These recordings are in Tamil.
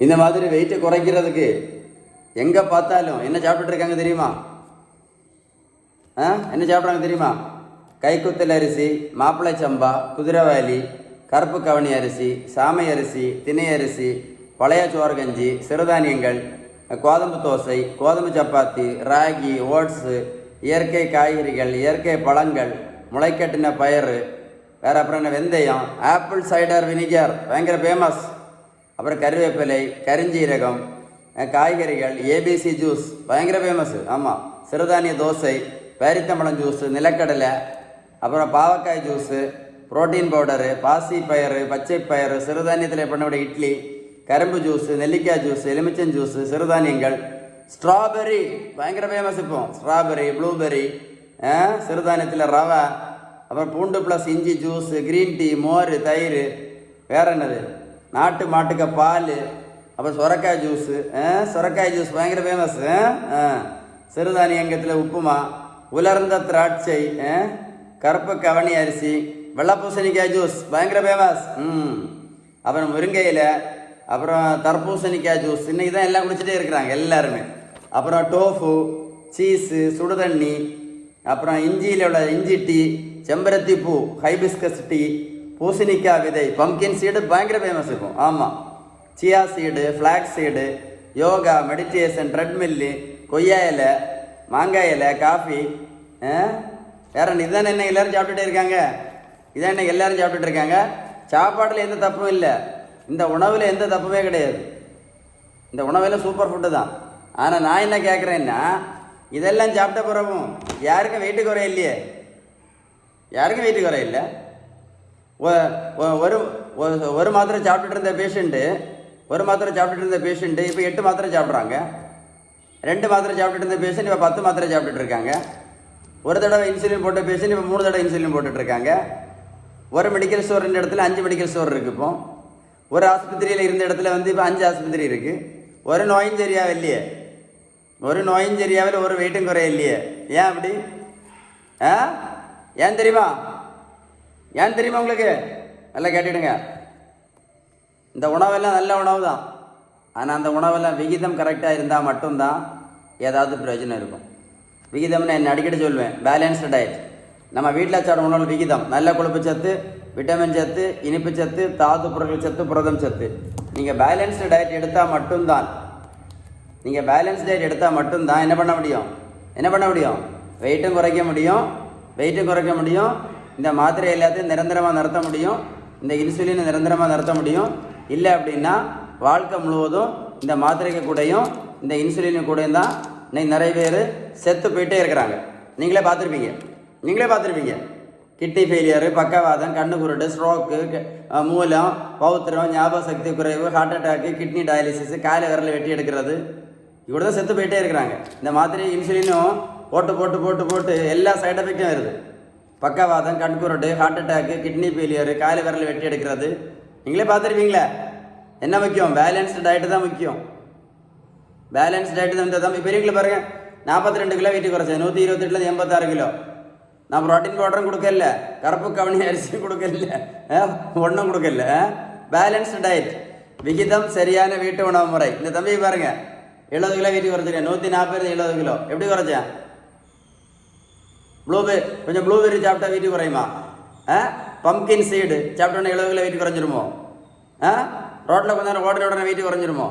இந்த மாதிரி வெயிட்டை குறைக்கிறதுக்கு எங்கே பார்த்தாலும் என்ன சாப்பிட்டுட்டு இருக்காங்க தெரியுமா? என்ன சாப்பிட்றாங்க தெரியுமா? கைக்குத்தல் அரிசி, மாப்பிள்ளை சம்பா, குதிரைவாலி, கருப்பு கவனி அரிசி, சாமை அரிசி, திணை அரிசி, பழைய சோறு கஞ்சி, சிறுதானியங்கள், கோதம்பு தோசை, கோதுமை சப்பாத்தி, ராகி, ஓட்ஸு, இயற்கை காய்கறிகள், இயற்கை பழங்கள், முளைக்கட்டின பயிறு, வேறு அப்புறம் என்ன வெந்தயம், ஆப்பிள் சைடர் வினிகர் பயங்கர ஃபேமஸ். அப்புறம் கருவேப்பிலை, கரிஞ்சீரகம், காய்கறிகள், ஏபிசி ஜூஸ் பயங்கர ஃபேமஸ். ஆமாம், சிறுதானிய தோசை, பேரித்தம்பழம் ஜூஸு, நிலக்கடலை, அப்புறம் பாவக்காய் ஜூஸு, புரோட்டீன் பவுடரு, பாசி பயிறு, பச்சை பயிறு, சிறுதானியத்தில் பண்ணக்கூடிய இட்லி, கரும்பு ஜூஸு, நெல்லிக்காய் ஜூஸு, எலுமிச்சன் ஜூஸு, சிறுதானியங்கள், ஸ்ட்ராபெரி பயங்கர ஃபேமஸ். இப்போ ஸ்ட்ராபெரி, ப்ளூபெரி, சிறுதானியத்தில் ரவை, அப்புறம் பூண்டு ப்ளஸ் இஞ்சி ஜூஸு, க்ரீன் டீ, மோர், தயிர், வேறு என்னது, நாட்டு மாட்டுக்க பால், அப்புறம் சுரக்காய் ஜூஸு, சுரக்காய் ஜூஸ் பயங்கர ஃபேமஸ். சிறுதானியங்கத்தில் உப்புமா, உலர்ந்த திராட்சை, கருப்பு கவனி அரிசி, வெள்ளை பூசணிக்காய் ஜூஸ் பயங்கர ஃபேமஸ். அப்புறம் முருங்கையில், அப்புறம் தர்பூசணிக்காய் ஜூஸ், இன்னைக்கு தான் எல்லாம் குடிச்சிட்டே இருக்கிறாங்க எல்லாருமே. அப்புறம் டோஃபு, சீஸு, சுடுதண்ணி, அப்புறம் இஞ்சியில் உள்ள இஞ்சி டீ, செம்பருத்தி பூ, ஹைபிஸ்கஸ் டீ, பூசணிக்காய் விதை, பம்கின் சீடு பயங்கர ஃபேமஸ் இருக்கும். ஆமாம், chia seed, flax seed, yoga, meditation, treadmill, கொய்யா இலை, மாங்காய் இலை, காஃபி, வேற இதுதான் என்ன எல்லோரும் சாப்பிட்டுட்டே இருக்காங்க. இதான் என்ன எல்லோரும் சாப்பிட்டுட்டு இருக்காங்க. சாப்பாட்டில் எந்த தப்பும் இல்லை, இந்த உணவில் எந்த தப்புமே கிடையாது. இந்த உணவில் சூப்பர் ஃபுட்டு தான். ஆனால் நான் என்ன கேட்குறேன்னா, இதெல்லாம் சாப்பிட்ட பிறகும் யாருக்கும் வெயிட்டு குறை இல்லையே, யாருக்கும் வெயிட்டு குறை இல்லை. ஒரு ஒரு மாத்திரை சாப்பிட்டுட்டு இருந்த பேஷண்ட்டு இப்போ 8 மாத்திரை சாப்பிட்றாங்க. 2 மாத்திரை சாப்பிட்டுட்டு இருந்த பேஷண்ட் இப்போ 10 மாத்திரை சாப்பிட்டுட்டு இருக்காங்க. ஒரு தடவை இன்சுலின் போட்ட பேஷண்ட் இப்போ 3 தடவை இன்சுலின் போட்டுட்ருக்காங்க. ஒரு மெடிக்கல் ஸ்டோர் இருந்த இடத்துல 5 மெடிக்கல் ஸ்டோர் இருக்குது. இப்போ ஒரு ஆஸ்பத்திரியில் இருந்த இடத்துல இப்போ 5 ஆஸ்பத்திரி இருக்குது. ஒரு நோயும் சரியாக இல்லையே, ஒரு நோயும் சரியாவில் ஒரு வெயிட்டும் குறைய இல்லையே. ஏன் அப்படி? ஏன் தெரியுமா உங்களுக்கு? நல்லா கேட்டுடுங்க. இந்த உணவெல்லாம் நல்ல உணவு தான். ஆனால் அந்த உணவெல்லாம் விகிதம் கரெக்டாக இருந்தால் மட்டும்தான் ஏதாவது பிரயோஜனம் இருக்கும். விகிதம்னு என்ன அடிக்கடி சொல்லுவேன், பேலன்ஸ்டு டயட். நம்ம வீட்டில் சாப்பிட உணவு விகிதம், நல்ல கொழுப்பு சத்து, விட்டமின் சத்து, இனிப்பு சத்து, தாது பொருட்கள் சத்து, புரதம் சத்து. நீங்கள் பேலன்ஸ்டு டயட் எடுத்தால் மட்டும்தான் என்ன பண்ண முடியும்? வெயிட்டும் குறைக்க முடியும். இந்த மாத்திரை எல்லாத்தையும் நிரந்தரமாக நிறுத்த முடியும். இந்த இன்சுலினை நிரந்தரமாக நிறுத்த முடியும். இல்லை அப்படின்னா வாழ்க்கை முழுவதும் இந்த மாத்திரைக்கு கூடயும் இந்த இன்சுலினு கூடயும் தான் இன்னைக்கு நிறைய பேர் செத்து போயிட்டே இருக்கிறாங்க. நீங்களே பார்த்துருப்பீங்க. கிட்னி ஃபெயிலியரு, பக்கவாதம், கண்ணு குருடு, ஸ்ட்ரோக்கு, மூலம், பௌத்திரம், ஞாபக சக்தி குறைவு, ஹார்ட் அட்டாக்கு, கிட்னி டயாலிசிஸ், காலை விரலை வெட்டி எடுக்கிறது, இப்படி தான் செத்து போயிட்டே இருக்கிறாங்க. இந்த மாத்திரை இன்சுலினும் போட்டு எல்லா சைட் எஃபெக்டும் வருது. பக்கவாதம், கண்குருடு, ஹார்ட் அட்டாக்கு, கிட்னி ஃபெயிலியரு, காலை விரலை வெட்டி எடுக்கிறது, நீங்களே பார்த்துருப்பீங்களே. என்ன முக்கியம்? பேலன்ஸ்டு டயட்டு தான் முக்கியம். பேலன்ஸ் டயட்டு தான். தம்பி பெரியவங்களை பாருங்கள், 42 கிலோ வெயிட் குறைச்சேன், 128 86 கிலோ. நான் ப்ரோட்டீன் பவுடரும் கொடுக்கல, கருப்பு கவனி அரிசியும் கொடுக்கல, ஒன்றும் கொடுக்கல. பேலன்ஸ்டு டயட், விகிதம் சரியான வீட்டு உணவு முறை. இந்த தம்பி பாருங்க, 70 கிலோ வெயிட் குறைச்சிருக்கேன், 140 70 கிலோ. எப்படி குறைச்சேன்? கொஞ்சம் ப்ளூபெரி சாப்பிட்டா வெயிட் குறையுமா? பம்கின் சீடு சாப்பிட்டோன்னா 70 கிலோ வெயிட் குறைஞ்சிருமோ? ரோட்டில் கொஞ்ச நேரம் ஓடுற வெயிட் குறைஞ்சிருமோ?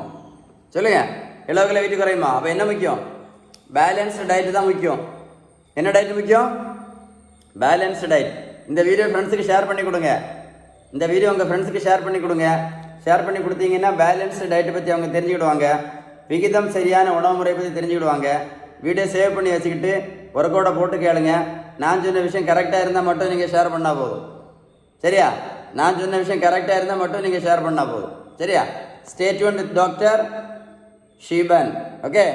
சொல்லுங்க, 70 கிலோ வெயிட் குறையுமா? அப்போ என்ன முக்கியம்? பேலன்ஸ்டு டயட்டு தான் முக்கியம். என்ன டயட் முக்கியம்? Balanced diet. இந்த வீடியோ ஃப்ரெண்ட்ஸுக்கு ஷேர் பண்ணி கொடுங்க. ஷேர் பண்ணி கொடுத்தீங்கன்னா பேலன்ஸ்டு டயட்டை பற்றி அவங்க தெரிஞ்சுக்கிடுவாங்க. விகிதம் சரியான உணவு முறை பற்றி தெரிஞ்சுக்கிடுவாங்க. வீடியோ சேவ் பண்ணி வச்சுக்கிட்டு ஒரு கோடை போட்டு கேளுங்க. நான் சொன்ன விஷயம் கரெக்டாக இருந்தால் மட்டும் நீங்கள் ஷேர் பண்ணால் போதும். சரியா? சரியா? Stay tuned with doctor Sheeban. Okay.